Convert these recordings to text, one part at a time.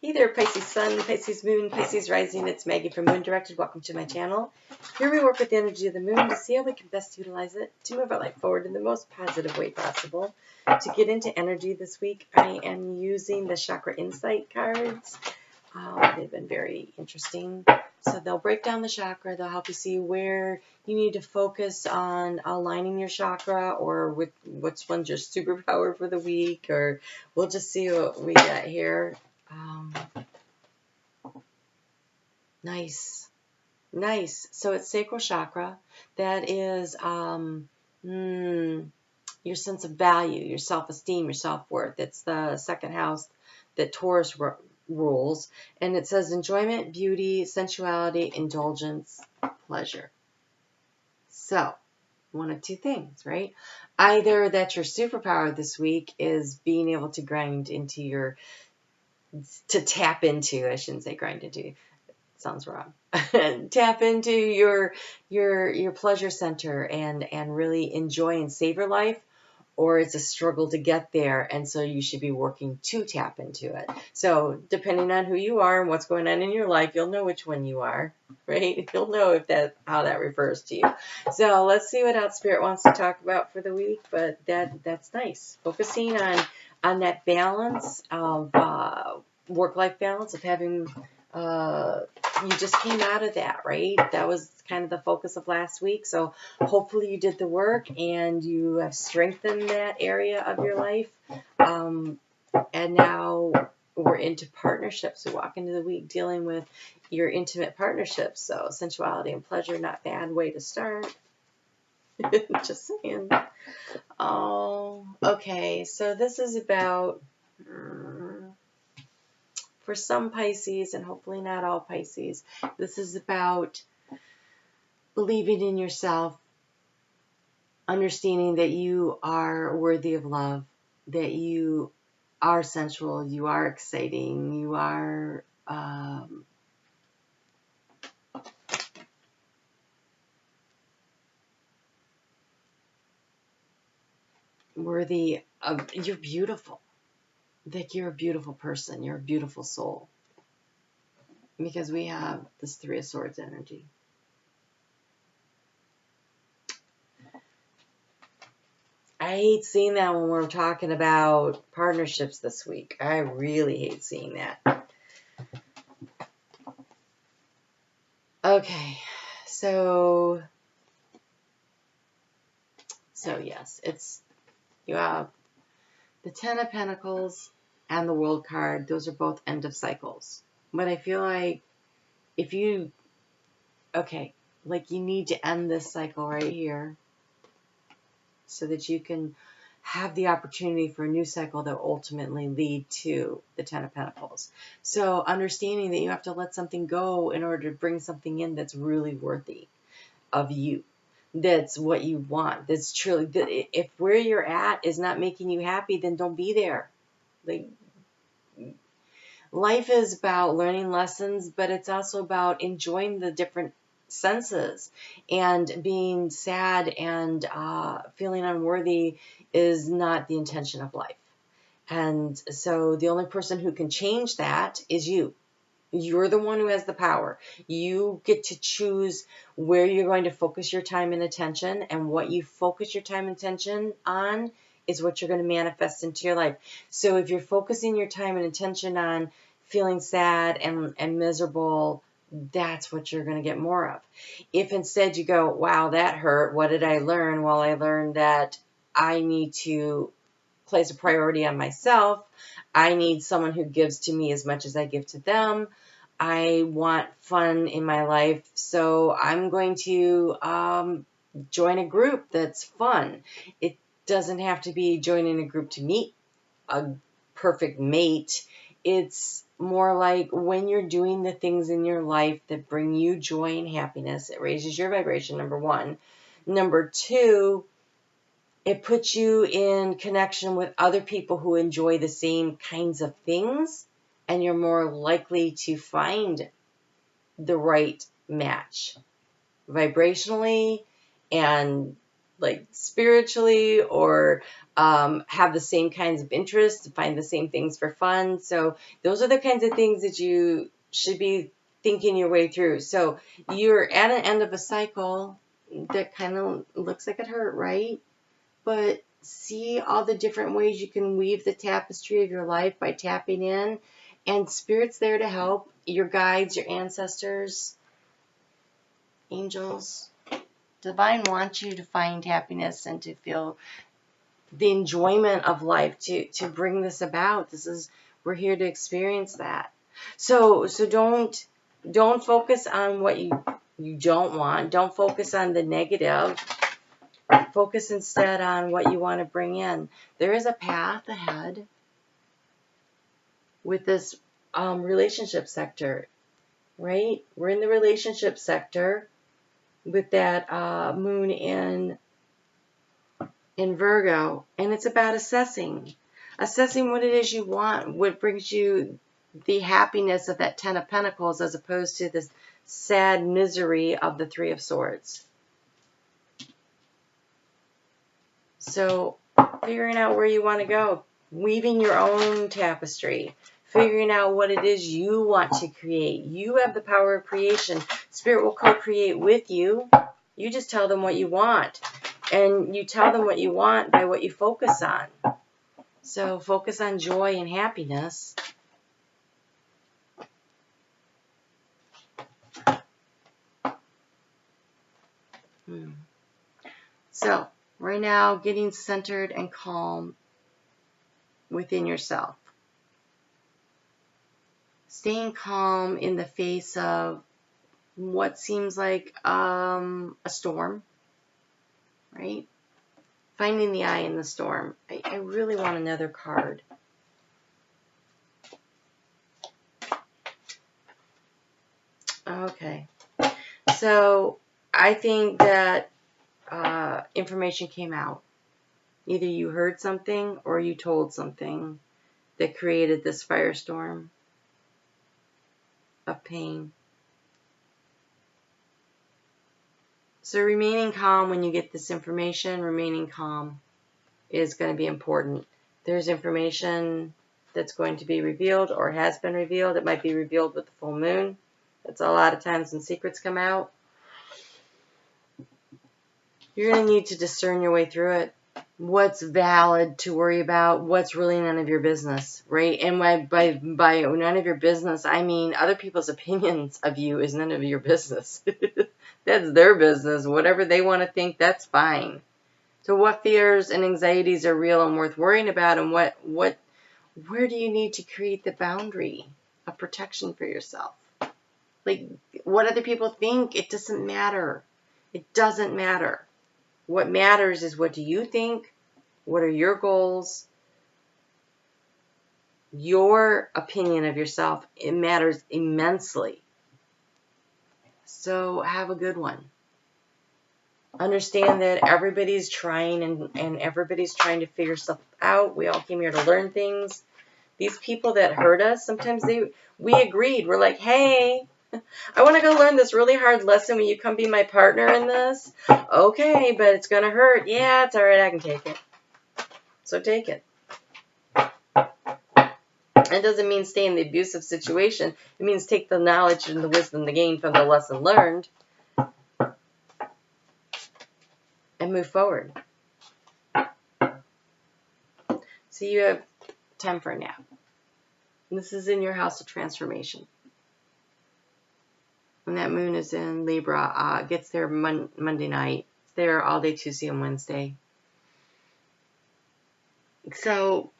Hey there, Pisces Sun, Pisces Moon, Pisces Rising. It's Maggie from Moon Directed. Welcome to my channel. Here we work with the energy of the moon to see how we can best utilize it to move our life forward in the most positive way possible. To get into energy this week, I am using the Chakra Insight cards. They've been very interesting. So they'll break down the chakra. They'll help you see where you need to focus on aligning your chakra, or with which one's your superpower for the week, or we'll just see what we got here. Nice. So it's sacral chakra. That is your sense of value, your self-esteem, your self-worth. It's the second house that Taurus rules. And it says enjoyment, beauty, sensuality, indulgence, pleasure. So, one of two things, right? Either that your superpower this week is being able to tap into, I shouldn't say grind into, sounds wrong. Tap into your pleasure center and really enjoy and savor life, or it's a struggle to get there, and so you should be working to tap into it. So depending on who you are and what's going on in your life, you'll know which one you are, right? You'll know how that refers to you. So let's see what else Spirit wants to talk about for the week, but that's nice. Focusing on that balance of work-life balance, of having you just came out of that, right? That was kind of the focus of last week. So hopefully you did the work and you have strengthened that area of your life. And now we're into partnerships. We walk into the week dealing with your intimate partnerships. So sensuality and pleasure, not bad way to start. Just saying. Oh, okay. So this is about... for some Pisces, and hopefully not all Pisces, this is about believing in yourself, understanding that you are worthy of love, that you are sensual, you are exciting, you are worthy of, you're beautiful. That you're a beautiful person, you're a beautiful soul. Because we have this Three of Swords energy. I hate seeing that when we're talking about partnerships this week. I really hate seeing that. Okay, so yes, you have the Ten of Pentacles and the World card. Those are both end of cycles. But I feel like you need to end this cycle right here so that you can have the opportunity for a new cycle that will ultimately lead to the Ten of Pentacles. So understanding that you have to let something go in order to bring something in that's really worthy of you. That's what you want. That's truly, if where you're at is not making you happy, then don't be there. Like, life is about learning lessons, but it's also about enjoying the different senses. And being sad and feeling unworthy is not the intention of life. And so the only person who can change that is you. You're the one who has the power. You get to choose where you're going to focus your time and attention, and what you focus your time and attention on is what you're going to manifest into your life. So if you're focusing your time and attention on feeling sad and miserable, that's what you're going to get more of. If instead you go, wow, that hurt. What did I learn? Well, I learned that I need to place a priority on myself. I need someone who gives to me as much as I give to them. I want fun in my life, so I'm going to join a group that's fun. It doesn't have to be joining a group to meet a perfect mate. It's more like when you're doing the things in your life that bring you joy and happiness, it raises your vibration, number one. Number two, it puts you in connection with other people who enjoy the same kinds of things, and you're more likely to find the right match vibrationally and like spiritually, or have the same kinds of interests, find the same things for fun. So those are the kinds of things that you should be thinking your way through. So you're at an end of a cycle that kind of looks like it hurt, right? But see all the different ways you can weave the tapestry of your life by tapping in. And Spirit's there to help. Your guides, your ancestors, angels. Divine wants you to find happiness and to feel the enjoyment of life, to bring this about. We're here to experience that. So don't focus on what you don't want. Don't focus on the negative. Focus instead on what you want to bring in. There is a path ahead with this relationship sector, right? We're in the relationship sector with that moon in Virgo, and it's about assessing what it is you want, what brings you the happiness of that Ten of Pentacles, as opposed to this sad misery of the Three of Swords. So figuring out where you want to go, weaving your own tapestry, figuring out what it is you want to create. You have the power of creation. Spirit will co-create with you. You just tell them what you want. And you tell them what you want by what you focus on. So focus on joy and happiness. So right now, getting centered and calm within yourself. Staying calm in the face of what seems like a storm, right? Finding the eye in the storm. I really want another card. Okay. So I think that information came out. Either you heard something or you told something that created this firestorm of pain. So remaining calm when you get this information, remaining calm is going to be important. There's information that's going to be revealed or has been revealed. It might be revealed with the full moon. That's a lot of times when secrets come out. You're going to need to discern your way through it. What's valid to worry about, what's really none of your business, right? And by none of your business, I mean other people's opinions of you is none of your business. That's their business. Whatever they want to think, that's fine. So what fears and anxieties are real and worth worrying about, and where do you need to create the boundary of protection for yourself? Like, what other people think, it doesn't matter. It doesn't matter. What matters is, what do you think? What are your goals? Your opinion of yourself, it matters immensely. So have a good one. Understand that everybody's trying and everybody's trying to figure stuff out. We all came here to learn things. These people that hurt us, sometimes we agreed. We're like, hey, I want to go learn this really hard lesson. Will you come be my partner in this? Okay, but it's going to hurt. Yeah, it's all right. I can take it. So take it. It doesn't mean stay in the abusive situation. It means take the knowledge and the wisdom gained from the lesson learned and move forward. So you have time for a nap. This is in your house of transformation. When that moon is in Libra, gets there Monday night. It's there all day Tuesday and Wednesday. So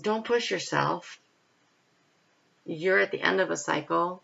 don't push yourself. You're at the end of a cycle,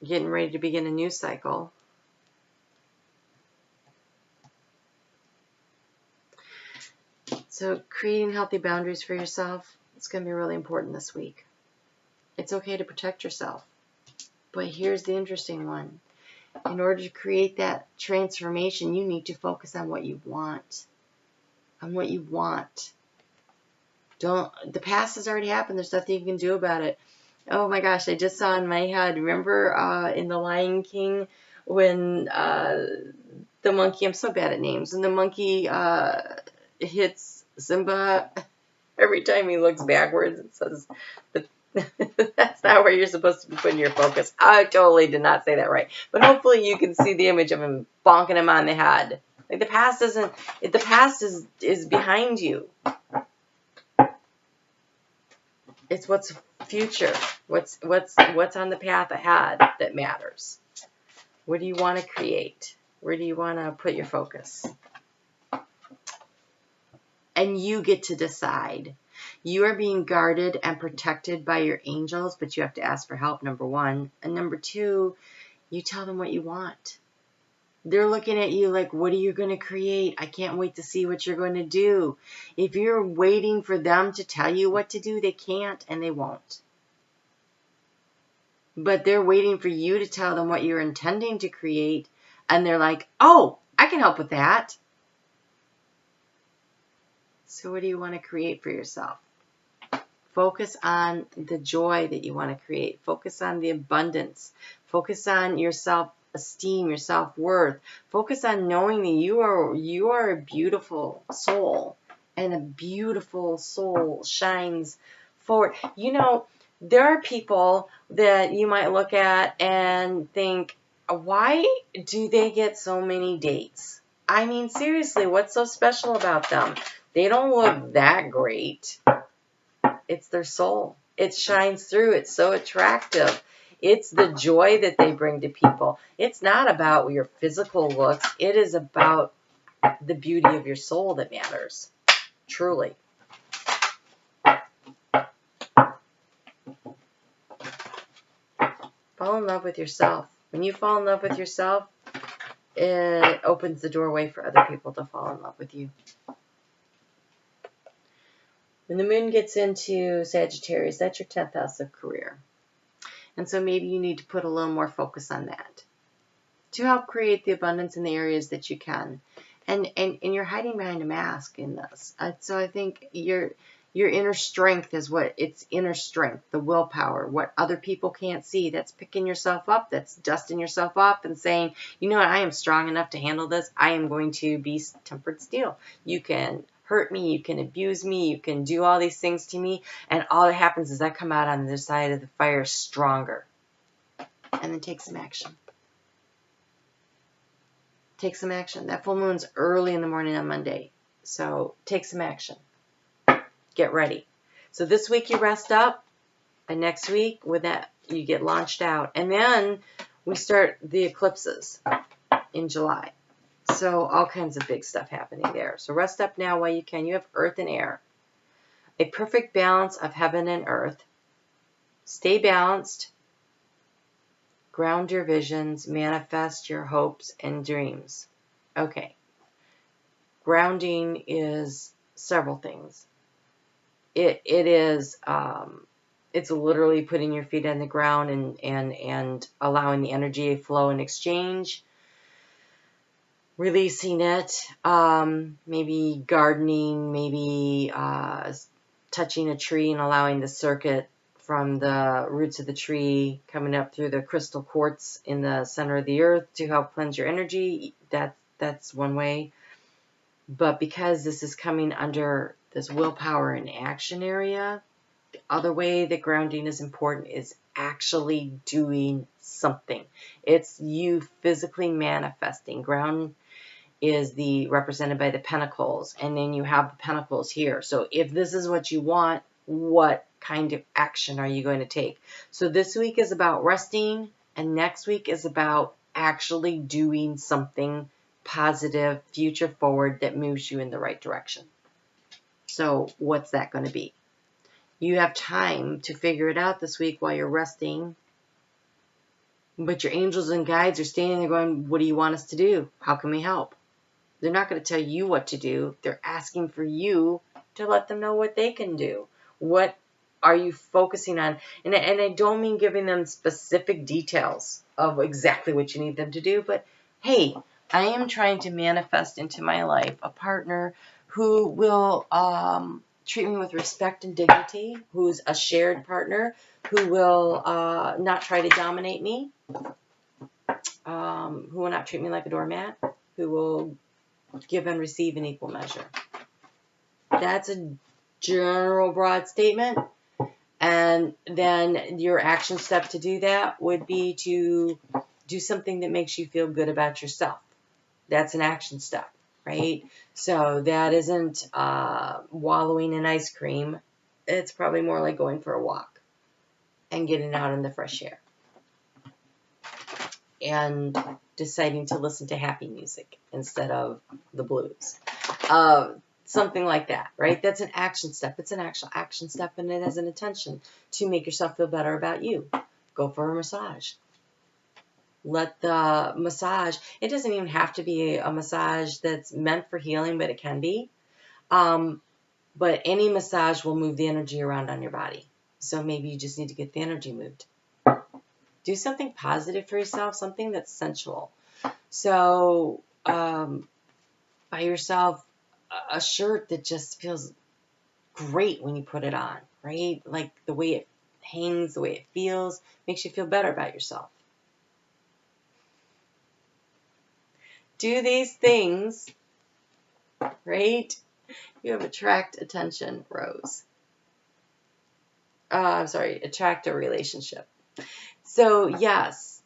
getting ready to begin a new cycle. So creating healthy boundaries for yourself, it's going to be really important this week. It's okay to protect yourself. But here's the interesting one. In order to create that transformation, you need to focus on what you want. On what you want. The past has already happened. There's nothing you can do about it. Oh my gosh, I just saw in my head, remember in The Lion King when the monkey, I'm so bad at names, and the monkey hits Simba every time he looks backwards. It says, that's not where you're supposed to be putting your focus. I totally did not say that right. But hopefully you can see the image of him bonking him on the head. Like the past is behind you. It's what's future, what's on the path ahead that matters. What do you want to create? Where do you want to put your focus? And you get to decide. You are being guarded and protected by your angels, but you have to ask for help, number one. And number two, you tell them what you want. They're looking at you like, what are you going to create? I can't wait to see what you're going to do. If you're waiting for them to tell you what to do, they can't and they won't. But they're waiting for you to tell them what you're intending to create. And they're like, oh, I can help with that. So what do you want to create for yourself? Focus on the joy that you want to create. Focus on the abundance. Focus on your self-esteem, your self-worth. Focus on knowing that you are a beautiful soul, and a beautiful soul shines forward. You know, there are people that you might look at and think, why do they get so many dates? I mean, seriously, what's so special about them? They don't look that great. It's their soul. It shines through. It's so attractive. It's the joy that they bring to people. It's not about your physical looks. It is about the beauty of your soul that matters. Truly. Fall in love with yourself. When you fall in love with yourself, it opens the doorway for other people to fall in love with you. When the moon gets into Sagittarius, that's your 10th house of career. And so maybe you need to put a little more focus on that to help create the abundance in the areas that you can. And you're hiding behind a mask in this. So I think your inner strength is it's inner strength, the willpower, what other people can't see. That's picking yourself up. That's dusting yourself up and saying, you know what, I am strong enough to handle this. I am going to be tempered steel. You can hurt me, you can abuse me, you can do all these things to me, and all that happens is I come out on the other side of the fire stronger. And then take some action. Take some action. That full moon's early in the morning on Monday, so take some action. Get ready. So this week you rest up, and next week with that you get launched out. And then we start the eclipses in July. So all kinds of big stuff happening there. So rest up now while you can. You have earth and air. A perfect balance of heaven and earth. Stay balanced. Ground your visions. Manifest your hopes and dreams. Okay. Grounding is several things. It's literally putting your feet on the ground and allowing the energy to flow and exchange. Releasing it, maybe gardening, maybe touching a tree and allowing the circuit from the roots of the tree coming up through the crystal quartz in the center of the earth to help cleanse your energy. That's one way. But because this is coming under this willpower and action area, the other way that grounding is important is actually doing something. It's you physically manifesting. Ground is represented by the pentacles, and then you have the pentacles here. So if this is what you want, what kind of action are you going to take? So this week is about resting, and next week is about actually doing something positive, future forward that moves you in the right direction. So what's that going to be? You have time to figure it out this week while you're resting. But your angels and guides are standing there going, what do you want us to do? How can we help? They're not going to tell you what to do. They're asking for you to let them know what they can do. What are you focusing on? And I don't mean giving them specific details of exactly what you need them to do, but hey, I am trying to manifest into my life a partner who will treat me with respect and dignity, who's a shared partner, who will not try to dominate me, who will not treat me like a doormat, who will give and receive in equal measure. That's a general broad statement. And then your action step to do that would be to do something that makes you feel good about yourself. That's an action step, right? So that isn't wallowing in ice cream. It's probably more like going for a walk and getting out in the fresh air and deciding to listen to happy music instead of the blues. Something like that, right? That's an action step. It's an actual action step, and it has an intention to make yourself feel better about you. Go for a massage. Let the massage, it doesn't even have to be a massage that's meant for healing, but it can be. But any massage will move the energy around on your body. So maybe you just need to get the energy moved. Do something positive for yourself, something that's sensual. So buy yourself a shirt that just feels great when you put it on, right? Like the way it hangs, the way it feels, makes you feel better about yourself. Do these things, right? You have attract attention, Rose. Attract a relationship. So yes,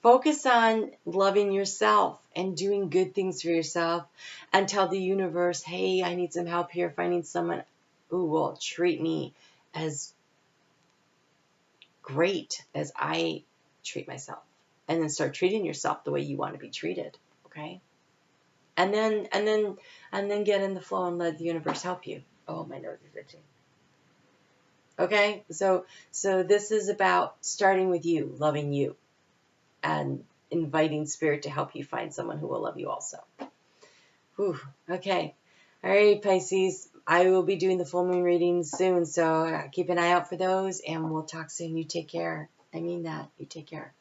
focus on loving yourself and doing good things for yourself, and tell the universe, hey, I need some help here finding someone who will treat me as great as I treat myself. And then start treating yourself the way you want to be treated, okay? And then get in the flow and let the universe help you. Oh, my nose is itching. Okay? So this is about starting with you, loving you, and inviting spirit to help you find someone who will love you also. Whew, okay. All right, Pisces. I will be doing the full moon readings soon, so keep an eye out for those, and we'll talk soon. You take care. I mean that. You take care.